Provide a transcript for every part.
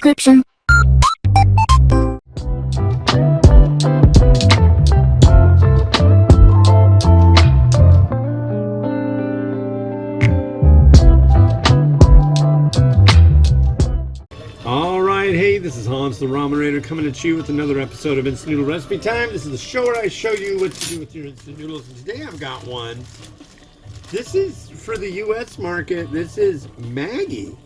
description. Alright, hey, this is Hans the Ramen Raider coming at you with another episode of Instant Noodle Recipe Time. This is the show where I show you what to do with your instant noodles, and today I've got one. This is for the US market. This is Maggi.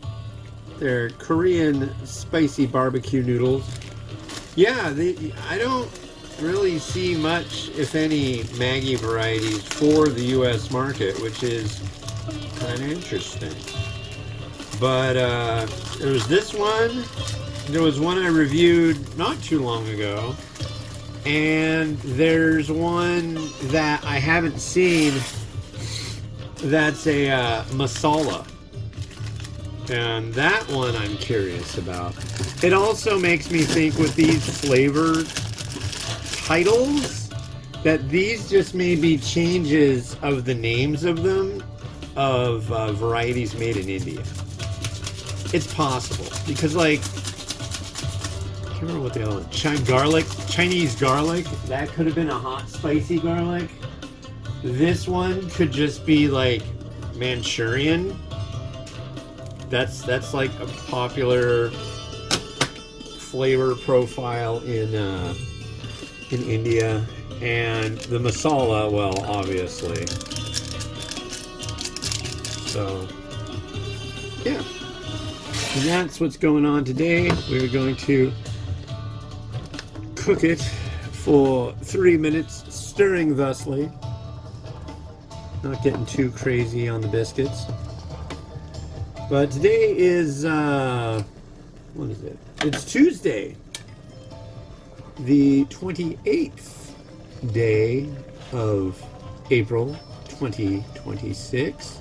They're Korean spicy barbecue noodles. Yeah, I don't really see much, if any, Maggi varieties for the US market, which is kind of interesting. But there was this one. There was one I reviewed not too long ago. And there's one that I haven't seen that's a masala. And that one I'm curious about. It also makes me think with these flavor titles that these just may be changes of the names of them of varieties made in India. It's possible because, like, I can't remember what they call it. Chinese garlic. That could have been a hot, spicy garlic. This one could just be like Manchurian. That's like a popular flavor profile in India, and the masala, well, obviously. So, yeah. And that's what's going on today. We're going to cook it for 3 minutes, stirring thusly. Not getting too crazy on the biscuits. But today is, what is it? It's Tuesday, the 28th day of April 2026.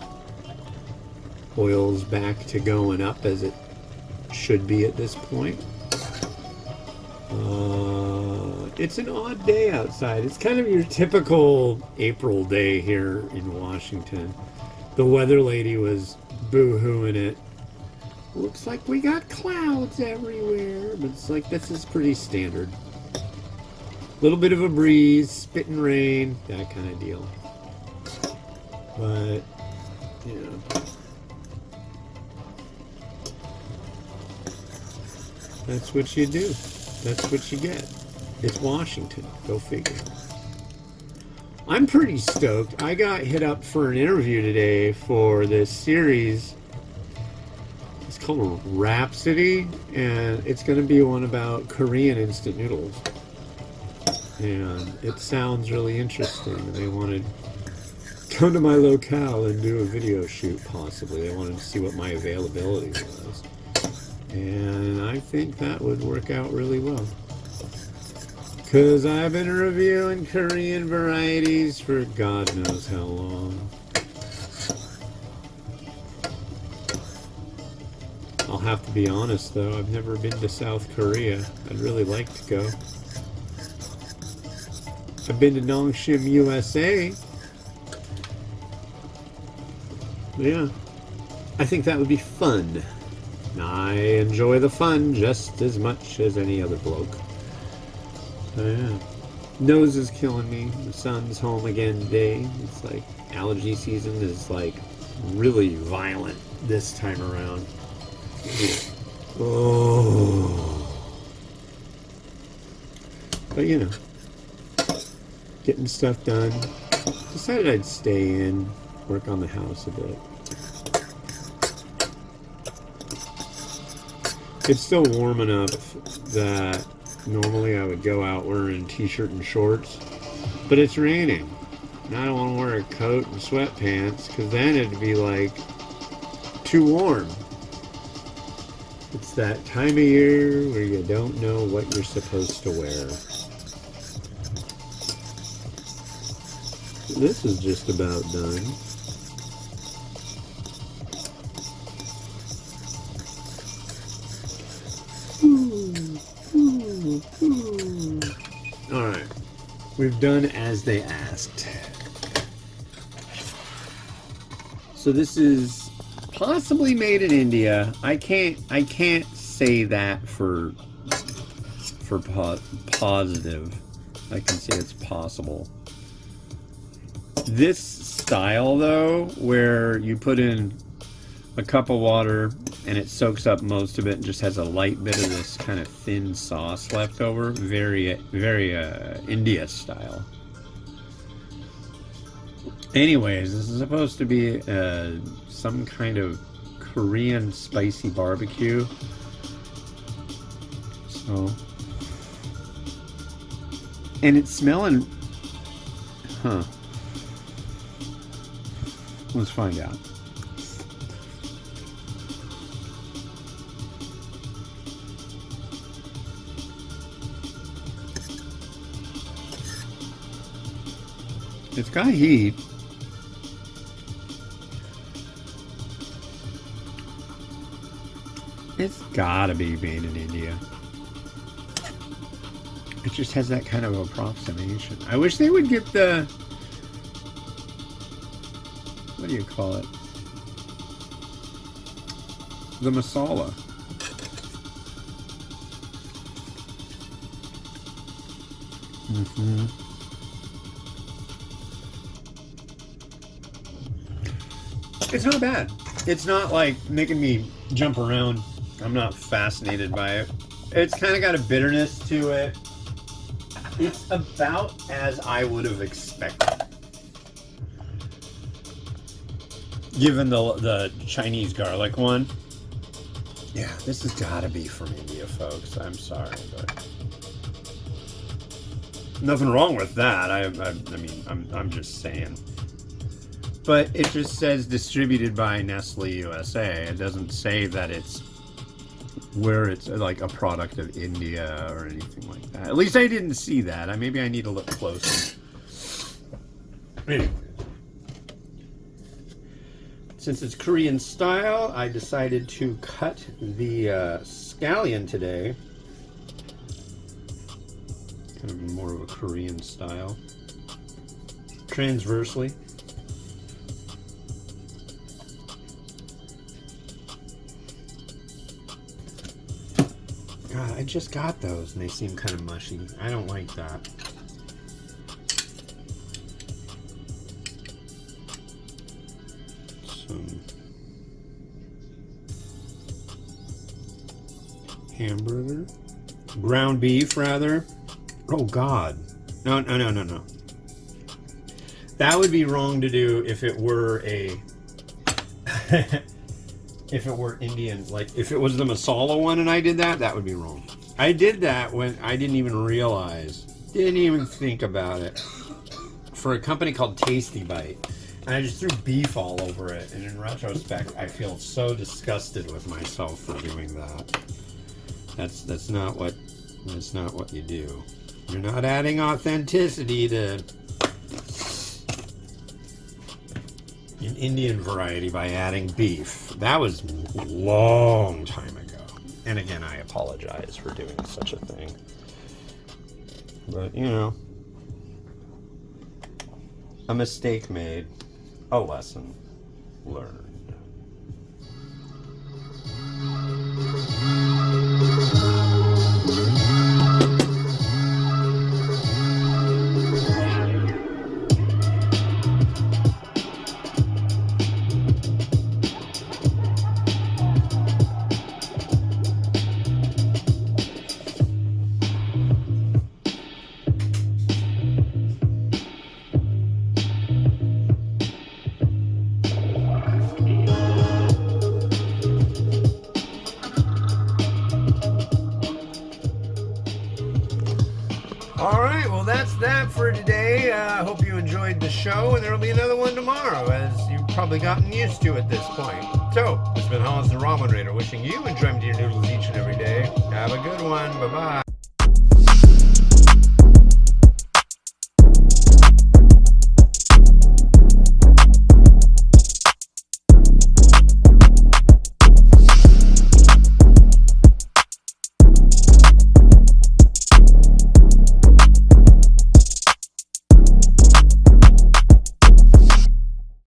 Oil's back to going up as it should be at this point. It's an odd day outside. It's kind of your typical April day here in Washington. The weather lady was boo-hooing it. Looks like we got clouds everywhere, but it's like this is pretty standard. Little bit of a breeze, spitting rain, that kind of deal. But, you know, that's what you do. That's what you get. It's Washington. Go figure. I'm pretty stoked. I got hit up for an interview today for this series. It's called Rhapsody, and it's going to be one about Korean instant noodles. And it sounds really interesting. They wanted to come to my locale and do a video shoot, possibly. They wanted to see what my availability was. And I think that would work out really well. Because I've been reviewing Korean varieties for God knows how long. I'll have to be honest though, I've never been to South Korea. I'd really like to go. I've been to Nongshim, USA. Yeah, I think that would be fun. I enjoy the fun just as much as any other bloke. So yeah. Nose is killing me. The sun's home again today. It's like allergy season is like really violent this time around. Oh. But you know, getting stuff done. Decided I'd stay in, work on the house a bit. It's still warm enough that normally I would go out wearing t-shirt and shorts, but it's raining. And I don't want to wear a coat and sweatpants because then it'd be like too warm. It's that time of year where you don't know what you're supposed to wear. This is just about done. Alright, we've done as they asked. So this is possibly made in India. I can't say that for positive. I can say it's possible. This style, though, where you put in a cup of water and it soaks up most of it and just has a light bit of this kind of thin sauce left over, very India style. Anyways, this is supposed to be some kind of Korean spicy barbecue. So, and it's smelling, let's find out. It's got heat. It's gotta be made in India. It just has that kind of approximation. I wish they would get the, what do you call it? The masala. It's not bad. It's not like making me jump around. I'm not fascinated by it. It's kind of got a bitterness to it. It's about as I would have expected, given the Chinese garlic one. Yeah, this has got to be from India, folks. I'm sorry, but nothing wrong with that. I mean, I'm just saying. But it just says distributed by Nestle USA. It doesn't say that it's where it's like a product of India or anything like that. At least I didn't see that. Maybe I need to look closer. Anyway, since it's Korean style, I decided to cut the scallion today. Kind of more of a Korean style. Transversely. God, I just got those and they seem kind of mushy. I don't like that. Some hamburger. Ground beef, rather. Oh, God. No. That would be wrong to do if it were a... if it were Indian, like if it was the masala one and I did that, that would be wrong. I did that when I didn't even realize, didn't even think about it, for a company called Tasty Bite. And I just threw beef all over it. And in retrospect, I feel so disgusted with myself for doing that. That's not what you do. You're not adding authenticity to an Indian variety by adding beef. That was a long time ago. And again, I apologize for doing such a thing. But, you know, a mistake made, a lesson learned. Alright, well that's that for today. I hope you enjoyed the show, and there will be another one tomorrow, as you've probably gotten used to at this point. So, it's been Hans the Ramen Raider wishing you enjoyment of your noodles each and every day. Have a good one. Bye-bye.